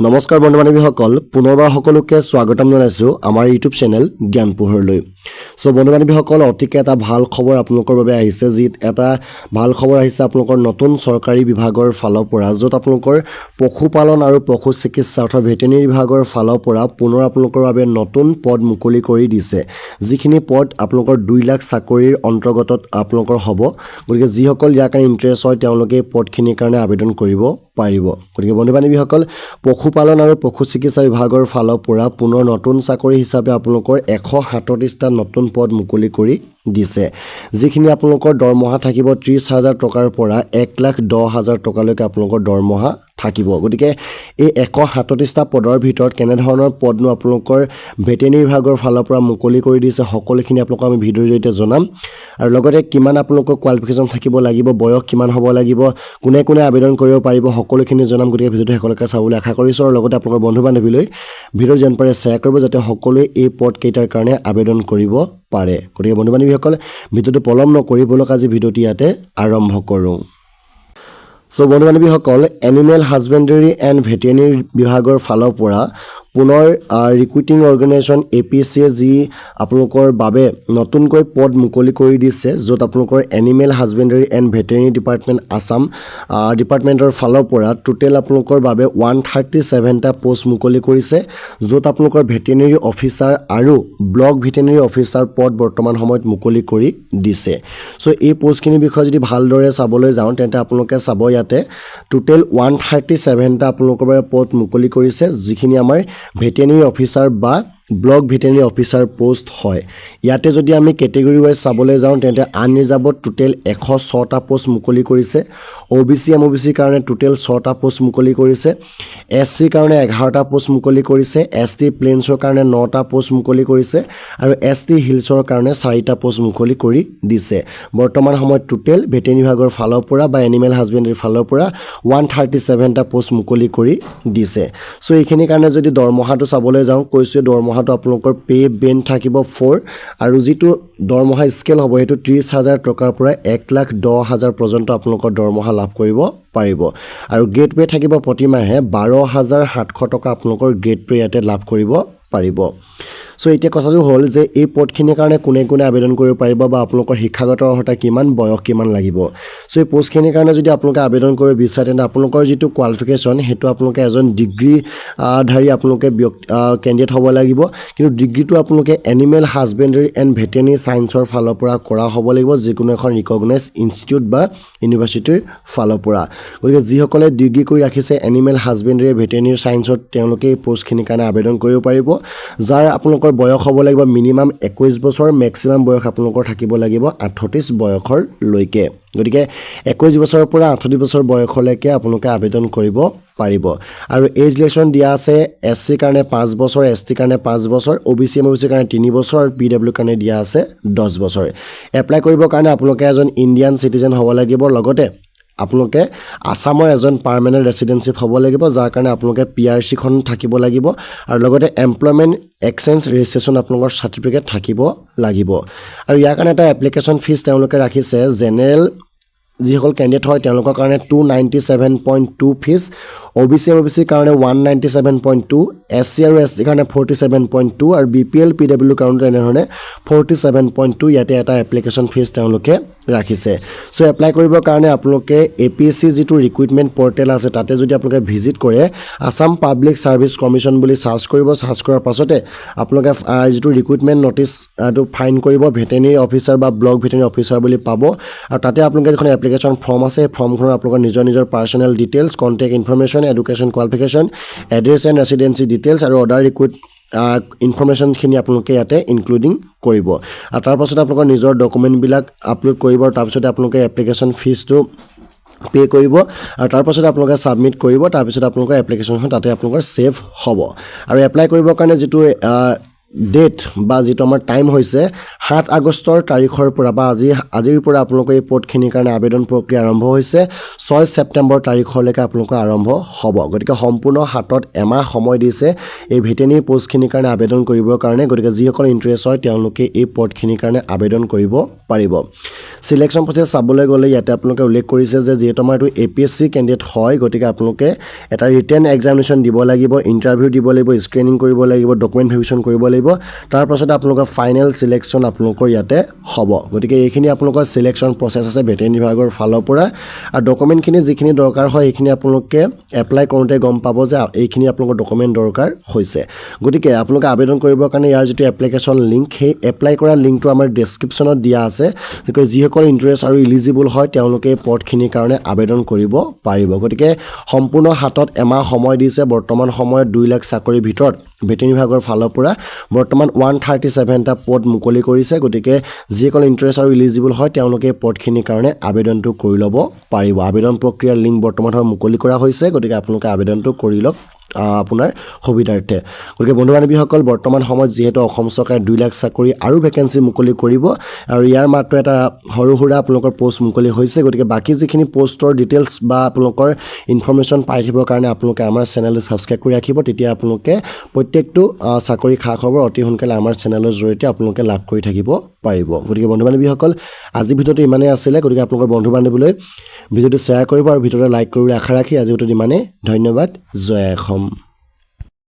নমস্কাৰ বন্ধু বান্ধৱীসকল পুনৰবাৰ সকলোকে স্বাগতম জনাইছোঁ আমাৰ ইউটিউব চেনেল জ্ঞান পোহৰলৈ বন্ধু বান্ধৱীসকল অতিকে এটা ভাল খবৰ আপোনালোকৰ বাবে আহিছে যি এটা ভাল খবৰ আহিছে আপোনালোকৰ নতুন চৰকাৰী বিভাগৰ ফালৰ পৰা য'ত আপোনালোকৰ পশুপালন আৰু পশু চিকিৎসা অৰ্থাৎ ভেটেৰিনেৰী বিভাগৰ ফালৰ পৰা পুনৰ আপোনালোকৰ বাবে নতুন পদ মুকলি কৰি দিছে যিখিনি পদ আপোনালোকৰ 2 লাখ চাকৰিৰ অন্তৰ্গতত আপোনালোকৰ হ'ব গতিকে যিসকল ইয়াৰ কাৰণে ইন্টাৰেষ্ট হয় তেওঁলোকে পদখিনিৰ কাৰণে আবেদন কৰিব পাৰিব গতিকে বন্ধু বান্ধৱীসকল পশুপালন আৰু পশু চিকিৎসা বিভাগৰ ফালৰ পৰা পুনৰ নতুন চাকৰি হিচাপে আপোনালোকৰ 137টা নতুন পদ মুকলি কৰি দিছে যিখিনি আপোনালোকৰ দৰমহা থাকিব 30,000 টকাৰ পৰা 1,10,000 টকালৈকে আপোনালোকৰ দৰমহা থাকিব গতিকে এই 137টা পদৰ ভিতৰত কেনে ধৰণৰ পদনো আপোনালোকৰ ভেটেৰিনেৰী বিভাগৰ ফালৰ পৰা মুকলি কৰি দিছে সকলোখিনি আপোনালোকক আমি ভিডিঅ'ৰ জৰিয়তে জনাম আৰু লগতে কিমান আপোনালোকৰ কোৱালিফিকেশ্যন থাকিব লাগিব বয়স কিমান হ'ব লাগিব কোনে কোনে আবেদন কৰিব পাৰিব সকলোখিনি জনাম গতিকে ভিডিঅ'টো শেষলৈকে চাবলৈ আশা কৰিছোঁ আৰু লগতে আপোনালোকৰ বন্ধু বান্ধৱীলৈ ভিডিঅ' যেন পাৰে শ্বেয়াৰ কৰিব যাতে সকলোৱে এই পদ কেইটাৰ কাৰণে আবেদন কৰিব পাৰে গতিকে বন্ধু বান্ধৱীসকল ভিডিঅ'টো পলম নকৰি বলক আজি ভিডিঅ'টো ইয়াতে আৰম্ভ কৰোঁ বন্ধু বান্ধৱীসকল এনিমেল হাজবেণ্ডাৰী এণ্ড ভেটেৰিনেৰী বিভাগৰ ফালৰ পৰা পুনৰ ৰিক্ৰুটিং অৰ্গেনাইজেশ্যন APCয়ে যি আপোনালোকৰ বাবে নতুনকৈ পদ মুকলি কৰি দিছে য'ত আপোনালোকৰ animal husbandry and veterinary department Assam ডিপাৰ্টমেণ্টৰ ফালৰ পৰা টোটেল আপোনালোকৰ বাবে 137টা পোষ্ট মুকলি কৰিছে য'ত আপোনালোকৰ ভেটেৰিনেৰী অফিচাৰ আৰু ব্লক ভেটেৰিনেৰী অফিচাৰ পদ বৰ্তমান সময়ত মুকলি কৰি দিছে এই পোষ্টখিনিৰ বিষয়ে যদি ভালদৰে চাবলৈ যাওঁ তেন্তে আপোনালোকে চাব ইয়াতে টোটেল 137টা আপোনালোকৰ বাবে পদ মুকলি কৰিছে যিখিনি আমাৰ ভেটেৰিনেৰী অফিচাৰ বা ব্লক ভেটেৰিনেৰী অফিচাৰ পোষ্ট হয় ইয়াতে যদি আমি কেটেগৰি ওয়াইজ চাবলৈ যাওঁ তেন্তে আনৰিজাৰ্ভড টোটেল 106টা পোষ্ট মুকলি কৰিছে OBC MOBC কাৰণে টোটেল 6টা পোষ্ট মুকলি কৰিছে SC কাৰণে 11টা পোষ্ট মুকলি কৰিছে ST প্লেনছৰ কাৰণে 9টা পোষ্ট মুকলি কৰিছে আৰু ST হিলছৰ কাৰণে 4টা পোষ্ট মুকলি কৰি দিছে বৰ্তমান সময়ত টোটেল ভেটেৰিনেৰী বিভাগৰ ফালৰ পৰা বা এনিমেল হাজবেণ্ডাৰীৰ ফালৰ পৰা 137টা পোষ্ট মুকলি কৰি দিছে এইখিনিৰ কাৰণে যদি দৰমহাটো চাবলৈ যাওঁ কৈছে দৰমহাটো আপোনালোকৰ পে বেণ্ড থাকিব 4 আৰু যিটো দৰমহা স্কেল হ'ব হেতু 30,000 টকাৰ পৰা 1,10,000 পৰ্যন্ত আপোনালোকৰ দৰমহা লাভ কৰিব পাৰিব আৰু গেট পে থাকিব প্ৰতি মাহে 12,700 টকা আপোনালোকৰ গেট পে ইয়াতে লাভ কৰিব পাৰিব এতিয়া কথাটো হ'ল যে এই পদখিনিৰ কাৰণে কোনে কোনে আবেদন কৰিব পাৰিব বা আপোনালোকৰ শিক্ষাগত অৰ্হতা কিমান বয়স কিমান লাগিব এই পোষ্টখিনিৰ কাৰণে যদি আপোনালোকে আবেদন কৰিব বিচাৰে তেন্তে আপোনালোকৰ যিটো কোৱালিফিকেশ্যন হেতু আপোনালোকে এজন ডিগ্ৰী ধাৰী আপোনালোকে কেণ্ডিডেট হ'ব লাগিব কিন্তু ডিগ্ৰীটো আপোনালোকে এনিমেল হাজবেণ্ডাৰী এণ্ড ভেটেৰিনেৰী সায়েন্সৰ ফালৰ পৰা কৰা হ'ব লাগিব যিকোনো এখন ৰিকগনাইজ ইনষ্টিটিউট বা ইউনিভাৰ্চিটিৰ ফালৰ পৰা গতিকে যিসকলে ডিগ্ৰী কৰি ৰাখিছে এনিমেল হাজবেণ্ডাৰী ভেটেৰিনেৰী সায়েন্সত তেওঁলোকে এই পোষ্টখিনিৰ কাৰণে আবেদন কৰিব পাৰিব যাৰ আপোনালোকৰ বয়স হ'ব লাগিব মিনিমাম 21 বছৰ মেক্সিমাম বয়স আপোনালোকৰ থাকিব লাগিব 38 বয়সৰ লৈকে গতিকে 21 বছৰৰ পৰা 38 বছৰ বয়সলৈকে আপোনালোকে আবেদন কৰিব পাৰিব আৰু এজ ৰিলেকশ্যন দিয়া আছে SC কাৰণে 5 বছৰ ST কাৰণে 5 বছৰ OBC MOBC কাৰণে 3 বছৰ আৰু PW কাৰণে দিয়া আছে 10 বছৰ এপ্লাই কৰিবৰ কাৰণে আপোনালোকে এজন ইণ্ডিয়ান সিটিজেন হ'ব লাগিব লগতে আপোনালোকে আসামৰ এজন পাৰ্মানেন্ট ৰেসিডেন্সিপ হ'ব লাগিব যাৰ কাৰণে আপোনালোকে PRC খন থাকিব লাগিব আৰু লগতে এমপ্লয়মেন্ট এক্সচেঞ্জ ৰেজিষ্ট্ৰেচন আপোনালোকৰ সাৰ্টিফিকেট থাকিব লাগিব আৰু ইয়াৰ কাৰণে এটা এপ্লিকেশন ফিজ তেওঁলোকে ৰাখিছে জেনেৰেল যিসকল কেণ্ডিডেট হয় তেওঁলোকৰ কাৰণে 297.2 ফিজ OBC MOBC কাৰণে 197.2 SC আৰু ST কাৰণে 47.2 আৰু BPL PW কাৰণে এনেধৰণে 47.2 ইয়াতে এটা এপ্লিকেশন ফিজ তেওঁলোকে ৰাখিছে এপ্লাই কৰিবৰ কাৰণে আপোনালোকে APC যিটো ৰিক্ৰুটমেন্ট পৰ্টেল আছে তাতে যদি আপোনালোকে ভিজিট কৰে আসাম পাব্লিক সাৰ্ভিস কমিশন বুলি সাৰ্চ কৰিব সাৰ্চ কৰাৰ পাছতে আপোনালোকে যিটো ৰিক্ৰুটমেন্ট নটিচ টো ফাইন কৰিব ভেটেৰিনেৰী অফিচাৰ বা ব্লক ভেটেৰিনেৰী অফিচাৰ বুলি পাব আৰু তাতে আপোনালোকে এখন এপ্লিকেশন ফৰ্ম আছে ফৰ্মখনৰ আপোনালোকৰ নিজৰ personal details contact information education qualification address and residency details আৰু অৰ্ডাৰ ৰিক্ৰুট ইনফৰমেশনখিনি আপোনালোকে ইয়াতে ইনক্লুডিং কৰিব আৰু তাৰ পাছত আপোনালোকৰ নিজৰ ডকুমেণ্টবিলাক আপলোড কৰিব তাৰ পাছত আপোনালোকে এপ্লিকেশন ফিজটো পে কৰিব আৰু তাৰ পাছত আপোনালোকে সাবমিট কৰিব তাৰ পাছত আপোনালোকৰ এপ্লিকেশনখন তাতে আপোনালোকৰ সেভ হ'ব আৰু এপ্লাই কৰিবৰ কাৰণে যেটো ডেট বা যিটো আমাৰ টাইম হৈছে 7 আগষ্টৰ তাৰিখৰ পৰা বা আজিৰ পৰা আপোনালোকৰ এই পদখিনিৰ কাৰণে আবেদন প্ৰক্ৰিয়া আৰম্ভ হৈছে 6 ছেপ্টেম্বৰ তাৰিখলৈকে আপোনালোকৰ আৰম্ভ হ'ব গতিকে সম্পূৰ্ণ হাতত এমাহ সময় দিছে এই ভেটেনেৰী পোষ্টখিনিৰ কাৰণে আবেদন কৰিবৰ কাৰণে গতিকে যিসকল ইণ্টাৰেষ্ট হয় তেওঁলোকে এই পদখিনিৰ কাৰণে আবেদন কৰিব পাৰিব সিলেকশ্যন প্ৰচেছ চাবলৈ গ'লে ইয়াতে আপোনালোকে উল্লেখ কৰিছে যে যিহেতু আমাৰ এইটো APSC কেণ্ডিডেট হয় গতিকে আপোনালোকে এটা ৰিটেন এক্সামিনেশ্যন দিব লাগিব ইণ্টাৰভিউ দিব লাগিব স্ক্ৰিনিং কৰিব লাগিব ডকুমেণ্ট ভেৰিফিকেশ্যন কৰিব লাগিব তাৰ পাছতে আপোনালোকৰ ফাইনেল সিলেকশ্যন আপোনালোকৰ ইয়াতে হ'ব গতিকে এইখিনি আপোনালোকৰ সিলেকশ্যন প্ৰচেছ আছে ভেটেনেৰী বিভাগৰ ফালৰ পৰা আৰু ডকুমেণ্টখিনি যিখিনি দৰকাৰ হয় এইখিনি আপোনালোকে এপ্লাই কৰোঁতে গম পাব যে এইখিনি আপোনালোকৰ ডকুমেণ্ট দৰকাৰ হৈছে গতিকে আপোনালোকে আবেদন কৰিবৰ কাৰণে ইয়াৰ যিটো এপ্লিকেশ্যন লিংক সেই এপ্লাই কৰা লিংকটো আমাৰ ডেছক্ৰিপশ্যনত দিয়া আছে গতিকে যিসকল ইণ্টাৰেষ্ট আৰু ইলিজিবল হয় তেওঁলোকে এই পদখিনিৰ কাৰণে আবেদন কৰিব পাৰিব গতিকে সম্পূৰ্ণ হাতত এমাহ সময় দিছে বৰ্তমান সময়ত 2 লাখ চাকৰিৰ ভিতৰত ভেটেনেৰী বিভাগৰ ফালৰ পৰা বৰ্তমান 137টা পদ মুকলি কৰিছে গতিকে যিসকল ইণ্টাৰেষ্ট আৰু ইলিজিবল হয় তেওঁলোকে পদখিনিৰ কাৰণে আবেদনটো কৰি ল'ব পাৰিব আবেদন প্ৰক্ৰিয়াৰ লিংক বৰ্তমান মুকলি কৰা হৈছে গতিকে আপোনালোকে আবেদনটো কৰি লওক আপোনাৰ সুবিধাৰ্থে গতিকে বন্ধু বান্ধৱীসকল বৰ্তমান সময়ত যিহেতু অসম চৰকাৰে 2 লাখ চাকৰি আৰু ভেকেঞ্চি মুকলি কৰিব আৰু ইয়াৰ মাত্ৰ এটা সৰু সুৰা আপোনালোকৰ পোষ্ট মুকলি হৈছে গতিকে বাকী যিখিনি পোষ্টৰ ডিটেইলছ বা আপোনালোকৰ ইনফৰমেশ্যন পাই থাকিবৰ কাৰণে আপোনালোকে আমাৰ চেনেলটো ছাবস্ক্ৰাইব কৰি ৰাখিব তেতিয়া আপোনালোকে প্ৰত্যেকটো চাকৰি খা খবৰ অতি সোনকালে আমাৰ চেনেলৰ জৰিয়তে আপোনালোকে লাভ কৰি থাকিব পাৰিব গতিকে বন্ধু বান্ধৱীসকল আজি ভিডিঅ'টো ইমানেই আছিলে গতিকে আপোনালোকৰ বন্ধু বান্ধৱীলৈ ভিডিঅ'টো শ্বেয়াৰ কৰিব আৰু ভিডিঅ'টো লাইক কৰিবলৈ আশা ৰাখি আজি ভিডিঅ'টো ইমানেই ধন্যবাদ জয় অসম